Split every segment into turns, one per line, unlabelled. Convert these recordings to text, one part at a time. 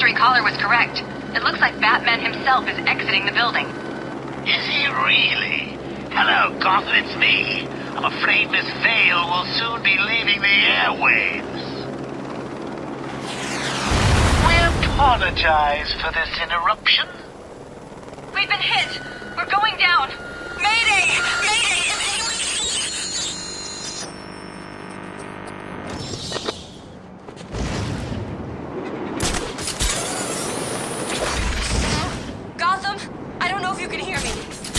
mystery caller was correct. It looks like Batman himself is exiting the building.
Is he really? Hello, Gotham, it's me. I'm afraid Miss Vale will soon be leaving the airwaves. We apologize for this interruption.
We've been hit. We're going down. Mayday! Mayday!
Gotham, I don't know if you can hear me.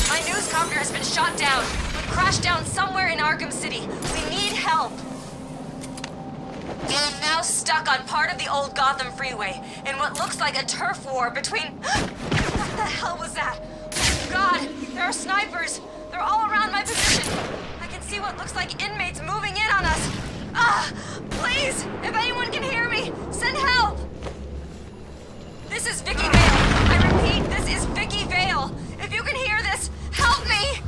My newscopter has been shot down. We've crashed down somewhere in Arkham City. We need help. We're now stuck on part of the old Gotham freeway in what looks like a turf war between... What the hell was that? God, there are snipers. They're all around my position. I can see what looks like inmates moving in on us. Please, if anyone can hear me, send help. This is Vicky Vale. I repeat, this is Vicky Vale. If you can hear this, help me.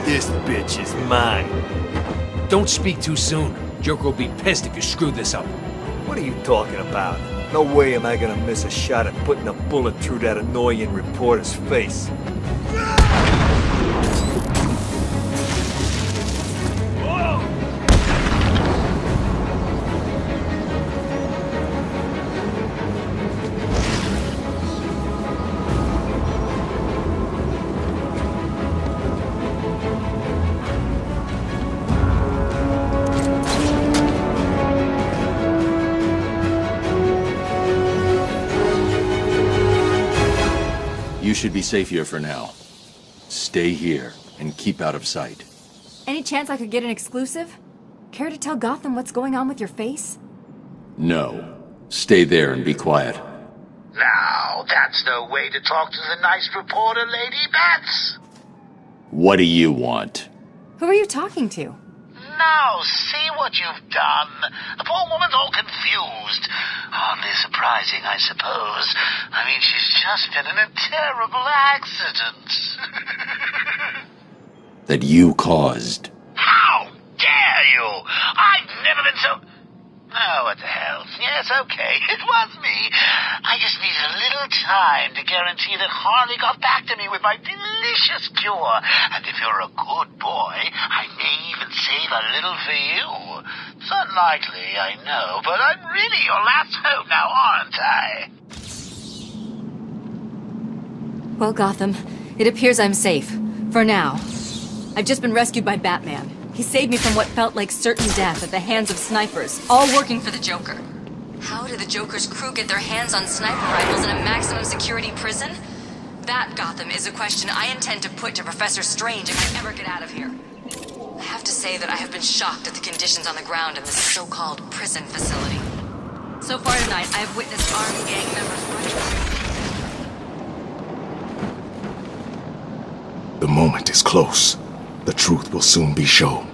This bitch is mine. Don't speak too soon. Joker will be pissed if you screw this up.
What are you talking about? No way am I gonna miss a shot at putting a bullet through that annoying reporter's face.
You should be safe here for now. Stay here and keep out of sight.
Any chance I could get an exclusive? Care to tell Gotham what's going on with your face?
No. Stay there and be quiet.
Now, that's no way to talk to the nice reporter, Lady Bats.
What do you want?
Who are you talking to?
Now, see what you've done. The poor woman's all confused. Hardly surprising, I suppose. I mean, she's just been in a terrible accident.
That you caused.
How dare you? I've never been so... Oh, what the hell. Yes, okay, it was me. I just needed a little time to guarantee that Harley got back to me with my delicious cure. And if you're a good boy, I may even save a little for you. It's unlikely, I know, but I'm really your last hope now, aren't I?
Well, Gotham, it appears I'm safe. For now. I've just been rescued by Batman. He saved me from what felt like certain death at the hands of snipers, all working for the Joker. How did the Joker's crew get their hands on sniper rifles in a maximum security prison? That, Gotham, is a question I intend to put to Professor Strange if I ever get out of here. I have to say that I have been shocked at the conditions on the ground in this so-called prison facility. So far tonight, I have witnessed armed gang members running.
The moment is close. The truth will soon be shown.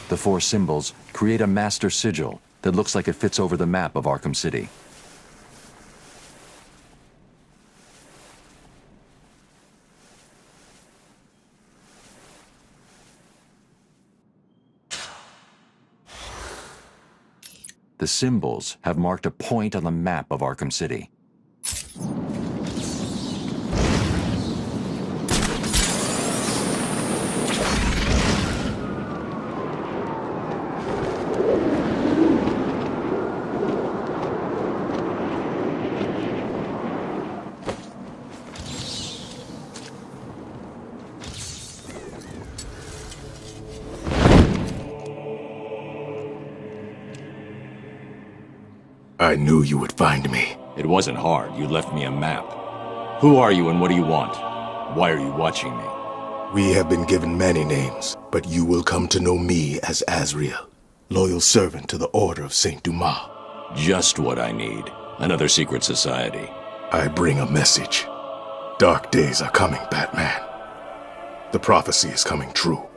The four symbols create a master sigil that looks like it fits over the map of Arkham City. The symbols have marked a point on the map of Arkham City.
I knew you would find me.
It wasn't hard. You left me a map. Who are you and what do you want? Why are you watching me?
We have been given many names, but you will come to know me as Azrael, loyal servant to the Order of Saint Dumas.
Just what I need. Another secret society.
I bring a message. Dark days are coming, Batman. The prophecy is coming true.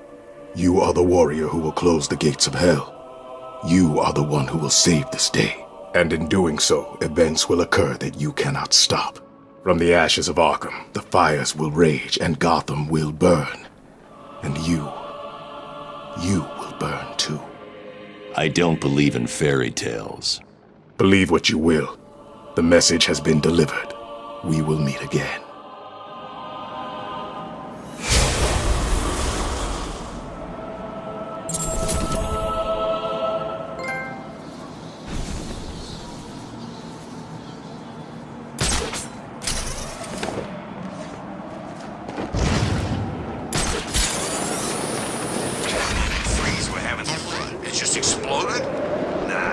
You are the warrior who will close the gates of hell. You are the one who will save this day. And in doing so, events will occur that you cannot stop. From the ashes of Arkham, the fires will rage and Gotham will burn. And you will burn too.
I don't believe in fairy tales.
Believe what you will. The message has been delivered. We will meet again.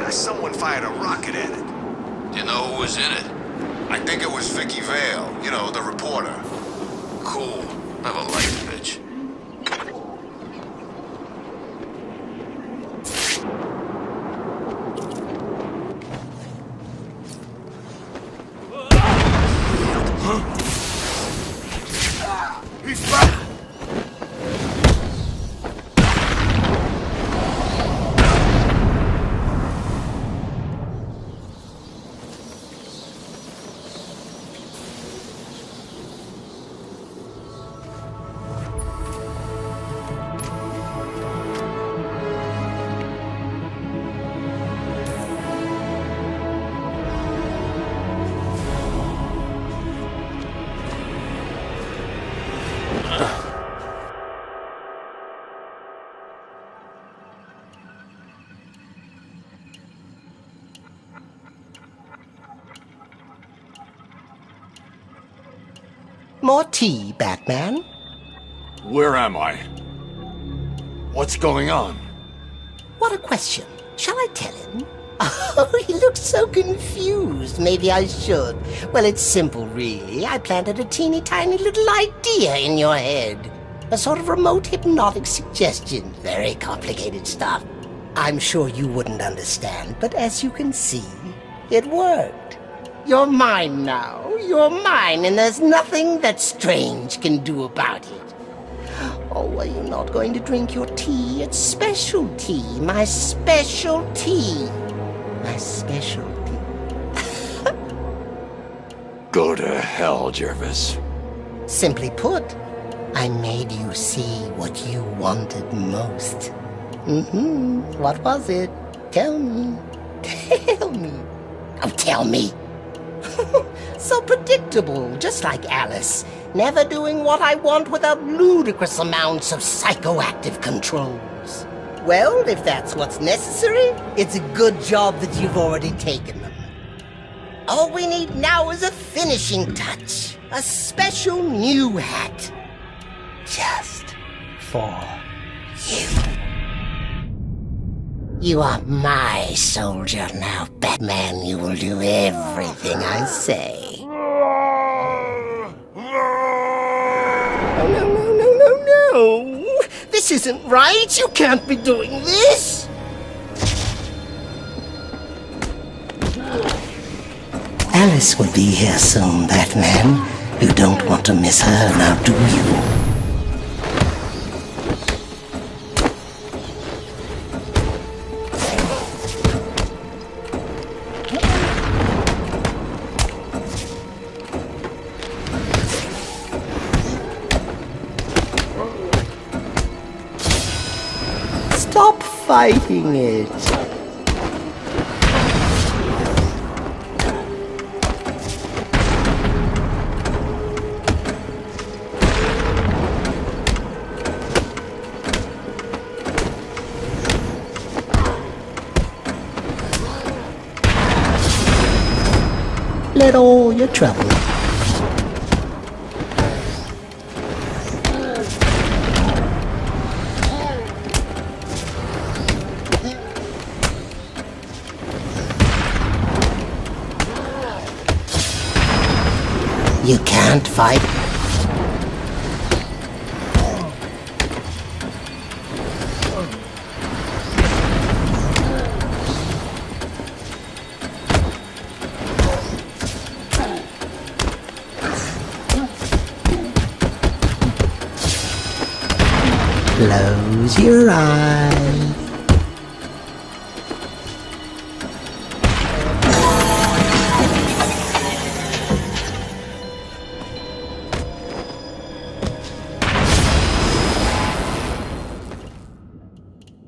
Someone fired a rocket at it.
Do you know who was in it?
I think it was Vicky Vale, you know, the reporter.
Cool. Never liked the bitch.
He's back!
More tea, Batman?
Where am I? What's going on?
What a question. Shall I tell him? Oh, he looks so confused. Maybe I should. Well, it's simple, really. I planted a teeny tiny little idea in your head. A sort of remote hypnotic suggestion. Very complicated stuff. I'm sure you wouldn't understand, but as you can see, it worked. You're mine now. You're mine, and there's nothing that Strange can do about it. Oh, are you not going to drink your tea? It's special tea. My special tea. My special tea.
Go to hell, Jervis.
Simply put, I made you see what you wanted most. What was it? Tell me. Tell me. Oh, tell me. So predictable, just like Alice. Never doing what I want without ludicrous amounts of psychoactive controls. Well, if that's what's necessary, it's a good job that you've already taken them. All we need now is a finishing touch. A special new hat. Just for you. You are my soldier now, Batman. You will do everything I say. No. This isn't right. You can't be doing this. Alice will be here soon, Batman. You don't want to miss her now, do you? Stop fighting it. Let all your trouble. You can't fight. Close your eyes.